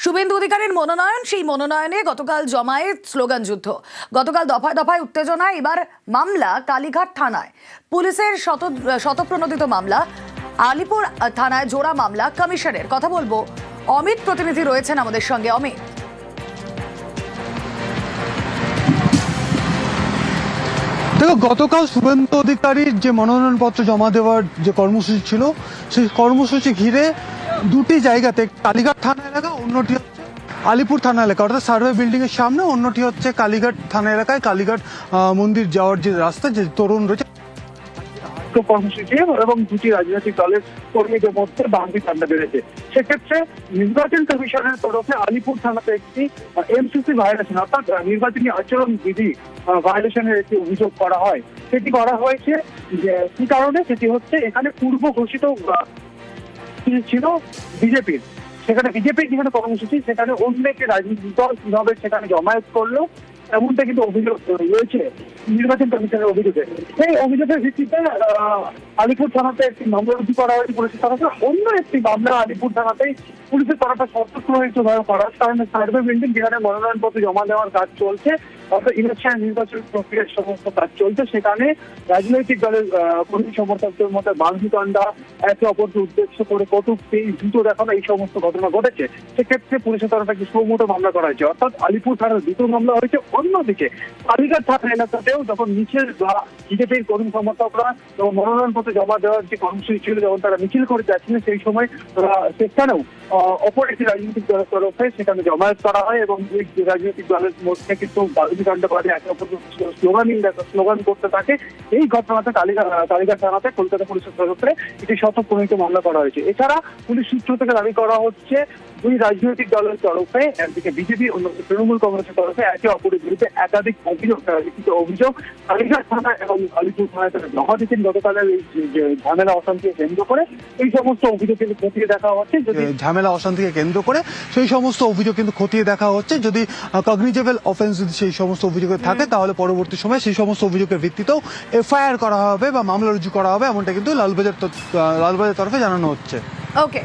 শুভেন্দু অধিকারীর মনোনয়ন, সেই মনোনয়নে গতকাল জমায়েত, স্লোগান যুদ্ধ। গতকাল দফায় দফায় উত্তেজনা, এবার মামলা কালীঘাট থানায়। পুলিশের শতপ্রণোদিত মামলা, আলিপুর থানায় জোড়া মামলা কমিশনের। কথা বলবো, অমিত প্রতিনিধি রয়েছেন আমাদের সঙ্গে। অমিত, দেখো, গতকাল শুভেন্দু অধিকারীর যে মনোনয়নপত্র জমা দেওয়ার যে কর্মসূচি ছিল, সেই কর্মসূচি ঘিরে দুটি জায়গাতে, কালীঘাট থানা এলাকা, অন্যটি হচ্ছে আলিপুর থানা এলাকা, অর্থাৎ সার্ভে বিল্ডিং এর সামনে, অন্যটি হচ্ছে কালীঘাট থানা এলাকায় কালীঘাট মন্দির যাওয়ার যে রাস্তা, যে তরুণ রয়েছে কর্মসূচি এবং দুটি রাজনৈতিক দলের কর্মীদের মধ্যে বাংবি ঠান্ডা বেড়েছে। সেক্ষেত্রে নির্বাচন কমিশনের তরফে আলিপুর থানাতে একটি এমসিসি ভায়োলেশন, অর্থাৎ নির্বাচনী আচরণ বিধি ভায়োলেশনের একটি অভিযোগ করা হয়। সেটি করা হয়েছে যে কি কারণে, সেটি হচ্ছে এখানে পূর্ব ঘোষিত ছিল বিজেপির, সেখানে বিজেপির যেখানে কর্মসূচি, সেখানে অন্য একটি রাজনৈতিক দল কিভাবে সেখানে জমায়েত করলো, এমনটা কিন্তু অভিযোগ রয়েছে নির্বাচন কমিশনের অভিযোগে। সেই অভিযোগের ভিত্তিতে আলিপুর থানাতে একটি মামলা রুজু করা হয়েছে পুলিশের তরফে। অন্য একটি মামলা আলিপুর থানাতেই পুলিশের তরফে সতর্কভাবে করার কারণে সার্ভে বিল্ডিং, যেখানে মনোনয়নপত্র জমা দেওয়ার কাজ চলছে, অর্থাৎ ইলেকশন নির্বাচন প্রক্রিয়ার সমস্ত কাজ চলছে, সেখানে রাজনৈতিক দলের কর্মী সমর্থকদের মধ্যে বাংবিতণ্ডা, একে অপরকে উদ্দেশ্য করে কটূক্তি, জুতো দেখানো, এই সমস্ত ঘটনা ঘটেছে। সেক্ষেত্রে পুলিশের তরফে একটি সৌমোটো মামলা করা হয়েছে, অর্থাৎ আলিপুর থানার দুটো মামলা হয়েছে। অন্যদিকে কালীঘাট থানা এলাকাতেও যখন মিছিল বা বিজেপির কর্মী সমর্থকরা যখন মনোনয়নপত্র জমা দেওয়ার যে কর্মসূচি ছিল, যখন তারা মিছিল করে যাচ্ছিলেন, সেই সময় সেখানেও অপর একটি রাজনৈতিক দলের তরফে সেখানে জমায়েত করা হয় এবং দুই রাজনৈতিক দলের মধ্যে কিন্তু বালুকাণ্ড করে একে অপরকে স্লোগান করতে থাকে। এই ঘটনাতে কালীঘাট থানাতে কলকাতা পুলিশের তরফে একটি শতপ্রণোদিত মামলা করা হয়েছে। এছাড়া পুলিশ সূত্র থেকে দাবি করা হচ্ছে দুই রাজনৈতিক দলের তরফে, একদিকে বিজেপি, অন্যদিকে তৃণমূল কংগ্রেসের তরফে একে অপরের বিরুদ্ধে একাধিক অভিযোগ কালীঘাট থানা এবং আলিপুর থানায় তারা জমা দিচ্ছেন। গতকালের ঝামেলা অশান্তিকে কেন্দ্র করে এই সমস্ত অভিযোগ কিন্তু খতিয়ে দেখা হচ্ছে। যদি ঝামেলা অশান্তিকে কেন্দ্র করে সেই সমস্ত অভিযোগ কিন্তু খতিয়ে দেখা হচ্ছে। যদি কগনিজেবল অফেন্স যদি সেই সমস্ত অভিযোগে থাকে, তাহলে পরবর্তী সময় সেই সমস্ত অভিযোগের ভিত্তিতেও এফআইআর করা হবে বা মামলা রুজু করা হবে, এমনটা কিন্তু লালবাজার তরফে জানানো হচ্ছে। ওকে।